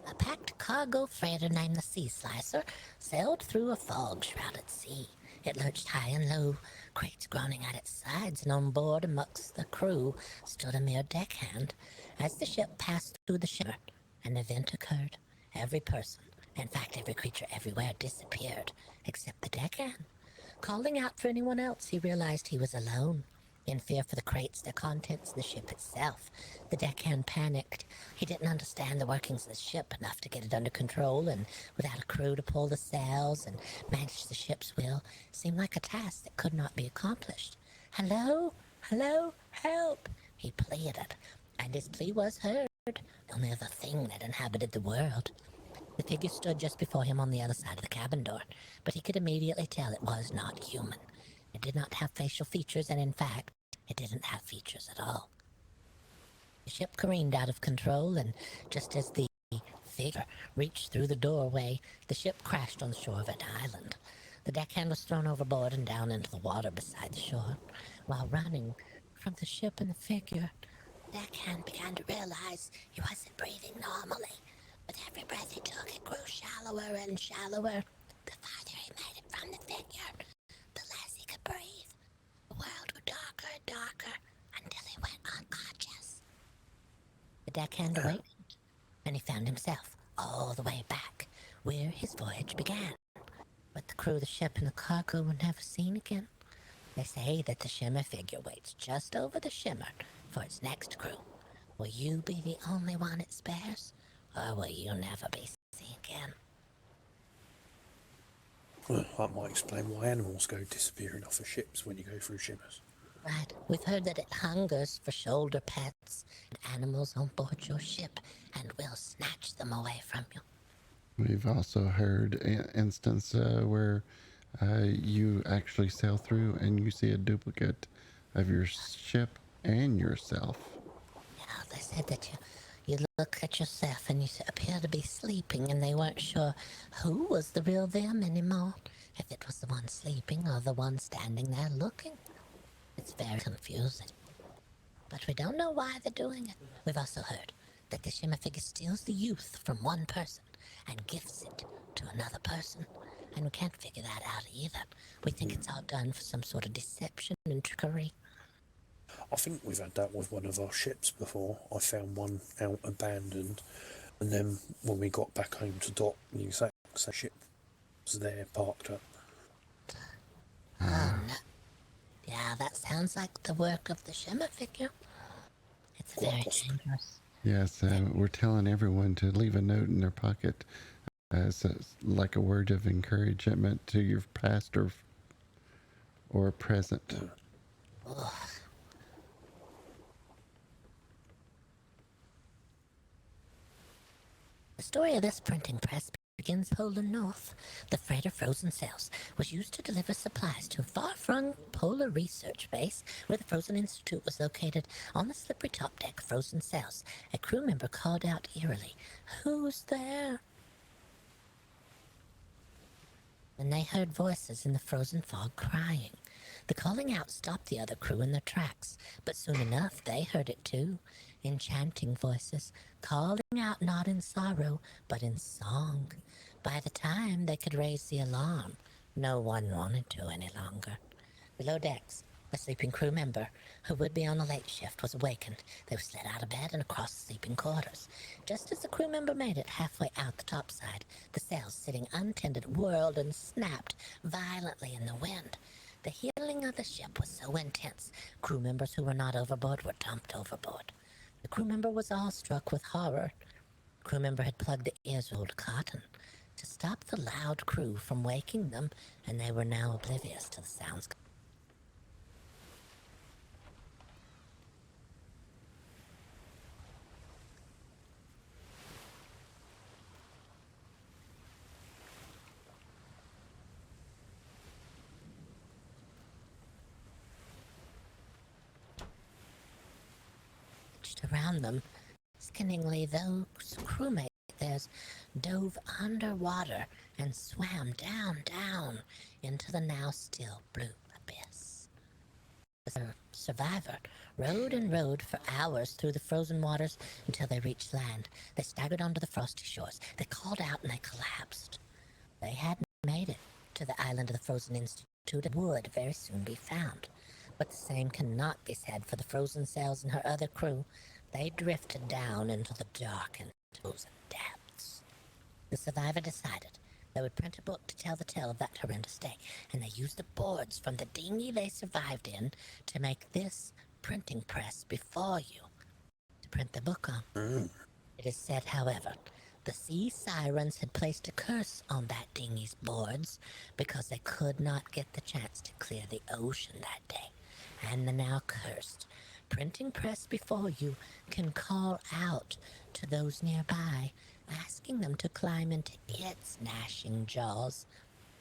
A packed cargo freighter named the Sea Slicer sailed through a fog-shrouded sea. It lurched high and low, crates groaning at its sides, and on board amongst the crew stood a mere deckhand. As the ship passed through the shimmer, an event occurred. Every person, in fact every creature everywhere, disappeared, except the deckhand. Calling out for anyone else, he realized he was alone. In fear for the crates, the contents, the ship itself, the deckhand panicked. He didn't understand the workings of the ship enough to get it under control, and without a crew to pull the sails and manage the ship's wheel, seemed like a task that could not be accomplished. Hello? Hello? Help! He pleaded, and his plea was heard. Only other thing that inhabited the world. The figure stood just before him on the other side of the cabin door, but he could immediately tell it was not human. It did not have facial features, and in fact, it didn't have features at all. The ship careened out of control, and just as the figure reached through the doorway, the ship crashed on the shore of an island. The deckhand was thrown overboard and down into the water beside the shore. While running from the ship and the figure, the deckhand began to realize he wasn't breathing normally. With every breath he took, it grew shallower and shallower. The farther he made it from the figure, the less he could breathe. The world grew darker and darker until he went unconscious. The deckhand awakened, and he found himself all the way back where his voyage began. But the crew of the ship and the cargo were never seen again. They say that the shimmer figure waits just over the shimmer for its next crew. Will you be the only one it spares, or will you never be seen again? Well, that might explain why animals go disappearing off of ships when you go through shimmers. Right, we've heard that it hungers for shoulder pets and animals on board your ship, and will snatch them away from you. We've also heard instance where you actually sail through and you see a duplicate of your ship and yourself. Yeah, they said that you look at yourself and you appear to be sleeping, and they weren't sure who was the real them anymore, if it was the one sleeping or the one standing there looking. It's very confusing. But we don't know why they're doing it. We've also heard that the shimmer figure steals the youth from one person and gifts it to another person. And we can't figure that out either. We think it's all done for some sort of deception and trickery. I think we've had that with one of our ships before. I found one out abandoned, and then when we got back home to dock, the exact same ship was there parked up. Oh no. Yeah, that sounds like the work of the shimmer figure. It's Quite very possibly. dangerous. Yes, we're telling everyone to leave a note in their pocket as like a word of encouragement to your past or present. Ugh. The story of this printing press begins in Polar North. The freighter Frozen Cells was used to deliver supplies to a far-flung polar research base where the Frozen Institute was located. On the slippery top deck of Frozen Cells, a crew member called out eerily, "Who's there?" and they heard voices in the frozen fog crying. The calling out stopped the other crew in their tracks, but soon enough they heard it too. Enchanting voices, calling out not in sorrow, but in song. By the time they could raise the alarm, no one wanted to any longer. Below decks, a sleeping crew member who would be on a late shift was awakened. They were slid out of bed and across the sleeping quarters. Just as the crew member made it halfway out the topside, the sails sitting untended whirled and snapped violently in the wind. The heeling of the ship was so intense, crew members who were not overboard were dumped overboard. The crew member was awestruck with horror. The crew member had plugged the ears of old cotton to stop the loud crew from waking them, and they were now oblivious to the sounds. Around them, skinningly those crewmates of theirs dove underwater and swam down into the now still blue abyss. The survivor rode and rode for hours through the frozen waters until they reached land. They staggered onto the frosty shores. They called out and they collapsed. They hadn't made it to the island of the Frozen Institute and would very soon be found. But the same cannot be said for the frozen sails and her other crew. They drifted down into the dark and frozen depths. The survivor decided they would print a book to tell the tale of that horrendous day, and they used the boards from the dinghy they survived in to make this printing press before you to print the book on. It is said, however, the sea sirens had placed a curse on that dinghy's boards because they could not get the chance to clear the ocean that day. And the now cursed printing press before you can call out to those nearby, asking them to climb into its gnashing jaws.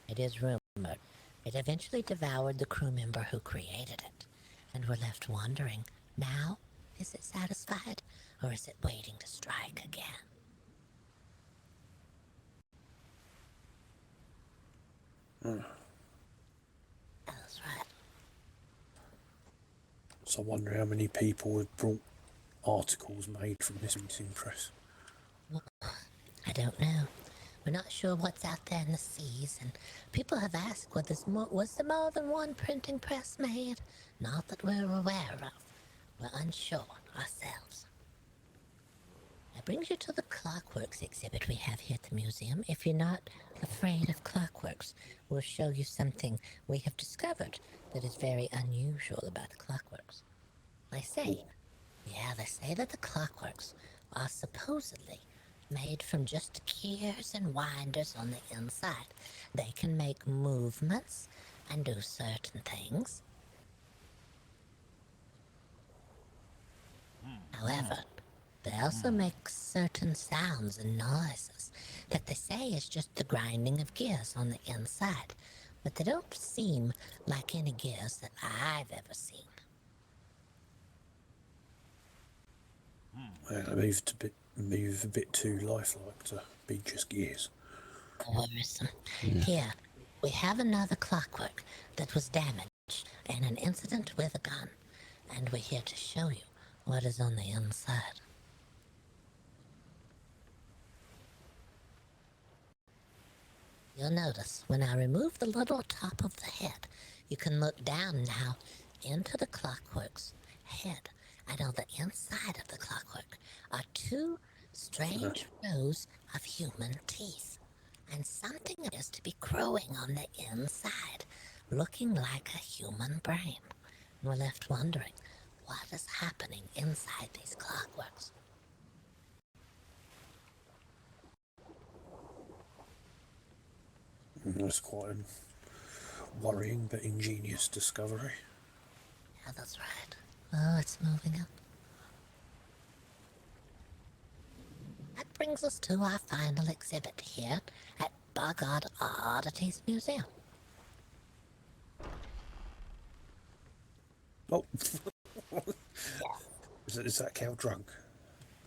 It is rumored it eventually devoured the crew member who created it, and were left wondering, now, is it satisfied, or is it waiting to strike again? That's right. So I wonder how many people have brought articles made from this printing press. I don't know. We're not sure what's out there in the seas, and people have asked was there more than one printing press made? Not that we're aware of. We're unsure ourselves. That brings you to the Clockworks exhibit we have here at the museum. If you're not afraid of clockworks, we'll show you something we have discovered that is very unusual about the clockworks. They say that the clockworks are supposedly made from just gears and winders on the inside. They can make movements and do certain things. However, they also make certain sounds and noises that they say is just the grinding of gears on the inside, but they don't seem like any gears that I've ever seen. Well, they move a bit too lifelike to be just gears. Worrisome. Here, we have another clockwork that was damaged in an incident with a gun, and we're here to show you what is on the inside. You'll notice when I remove the little top of the head, you can look down now into the clockwork's head. And on the inside of the clockwork are two strange rows of human teeth. And something appears to be growing on the inside, looking like a human brain. And we're left wondering, what is happening inside these clockworks? That's quite a worrying but ingenious discovery. Yeah, that's right. Oh, it's moving up. That brings us to our final exhibit here at BoggOdd Oddities Museum. Oh, is that cow drunk?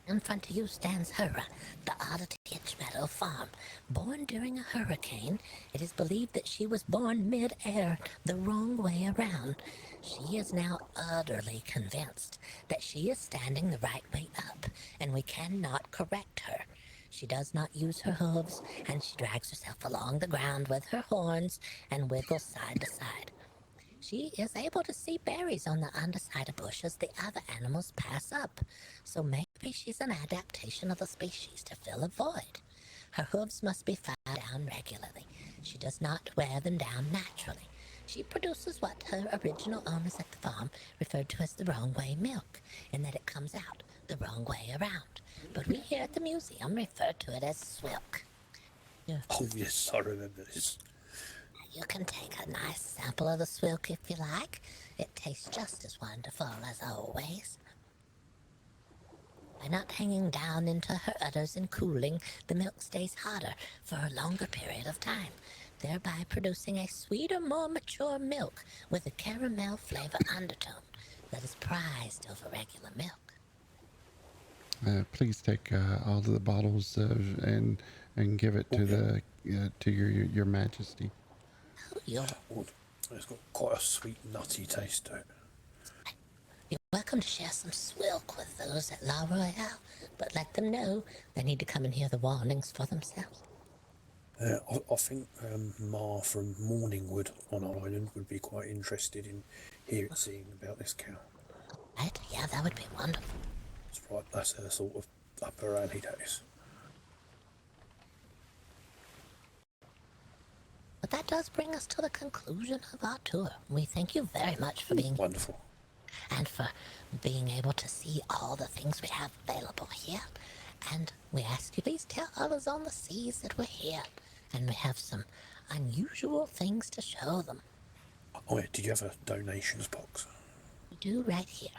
In front of you stands Hera, the oddity itch metal. Shadow Farm. Born during a hurricane, it is believed that she was born mid-air, the wrong way around. She is now utterly convinced that she is standing the right way up, and we cannot correct her. She does not use her hooves, and she drags herself along the ground with her horns and wiggles side to side. She is able to see berries on the underside of bushes the other animals pass up, so maybe she's an adaptation of the species to fill a void. Her hooves must be filed down regularly. She does not wear them down naturally. She produces what her original owners at the farm referred to as the wrong way milk, in that it comes out the wrong way around. But we here at the museum refer to it as swilk. Yeah. Oh yes, I remember this. You can take a nice sample of the swilk if you like. It tastes just as wonderful as always. By not hanging down into her udders and cooling, the milk stays hotter for a longer period of time, thereby producing a sweeter, more mature milk with a caramel flavor undertone that is prized over regular milk. Please take all of the bottles and give it to the to your Majesty. Oh, you're It's got quite a sweet, nutty taste to it. welcome to share some swilk with those at La Royale, but let them know they need to come and hear the warnings for themselves. I think Ma from Morningwood on our island would be quite interested in seeing about this cow. Right? Yeah, that would be wonderful. That's right, that's her sort of upper alley, that is. But that does bring us to the conclusion of our tour. We thank you very much for being Wonderful. and for being able to see all the things we have available here. And we ask you please tell others on the seas that we're here, and we have some unusual things to show them. Oh yeah, did you have a donations box? We do right here.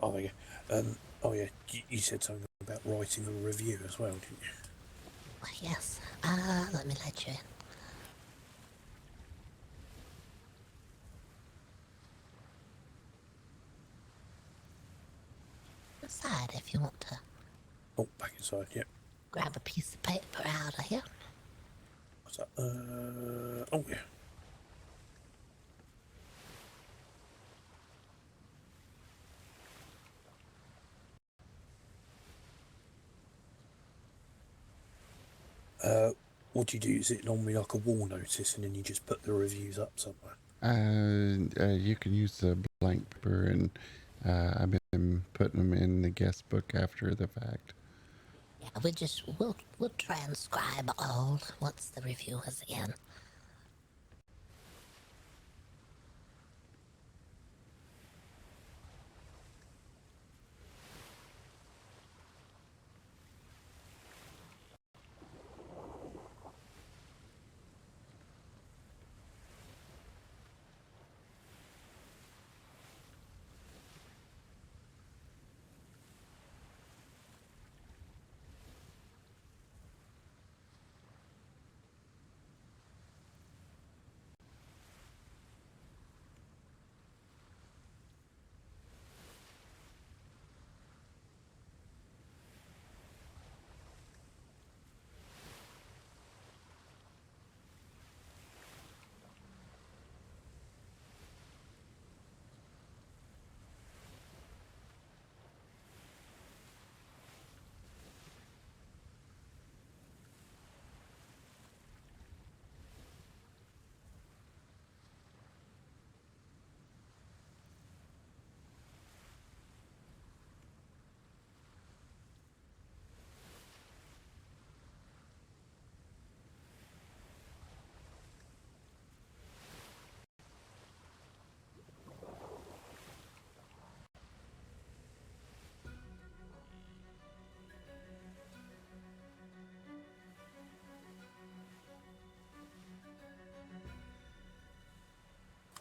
Oh yeah. Oh yeah, you said something about writing a review as well, didn't you? Why, yes. Let me let you in. Aside if you want to Oh, back inside, yep. grab a piece of paper out of here. What's that? Oh yeah. What do you do? Is it normally like a wall notice and then you just put the reviews up somewhere? You can use the blank paper, and I've been putting them in the guest book after the fact. Yeah, we'll transcribe all once the review is in.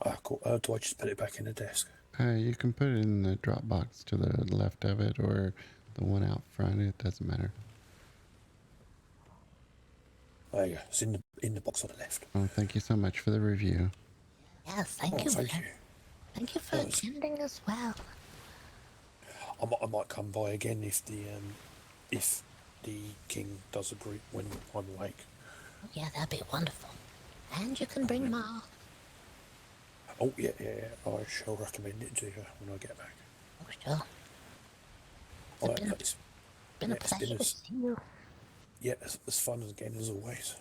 Ah, cool. Do I just put it back in the desk? You can put it in the drop box to the left of it, or the one out front. It doesn't matter. There you go. It's in the box on the left. Oh, thank you so much for the review. Yes, thank Oh, you. thank you. Thank you for Oh, it's- attending as well. I might come by again if the king does agree when I'm awake. Oh, yeah, that'd be wonderful. And you can bring more. Oh yeah. I shall recommend it to you when I get back. Oh, sure. All It's right, been a it's been pleasure to see you. as fun again as always.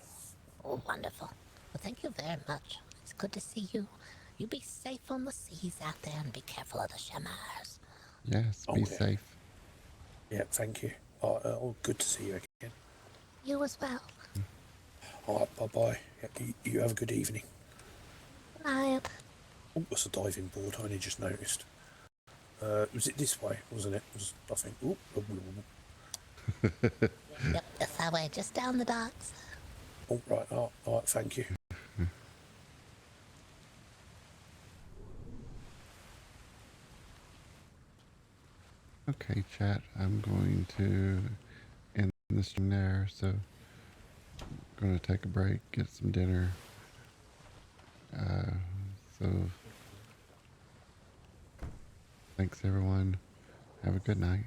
Oh, wonderful. Well, thank you very much. It's good to see you. You be safe on the seas out there and be careful of the shimmers. Yes, Oh be yeah. safe. Yeah, thank you. Good to see you again. You as well. All right, bye bye. Yeah, you have a good evening. Good night. Oh, that's a diving board. I only just noticed. Was it this way? Wasn't it? Was I think? Oh, Yep, that's our way, just down the docks. oh right. Oh, all right. Thank you. Okay, chat. I'm going to end the stream there. So, going to take a break, get some dinner. So, thanks everyone. Have a good night.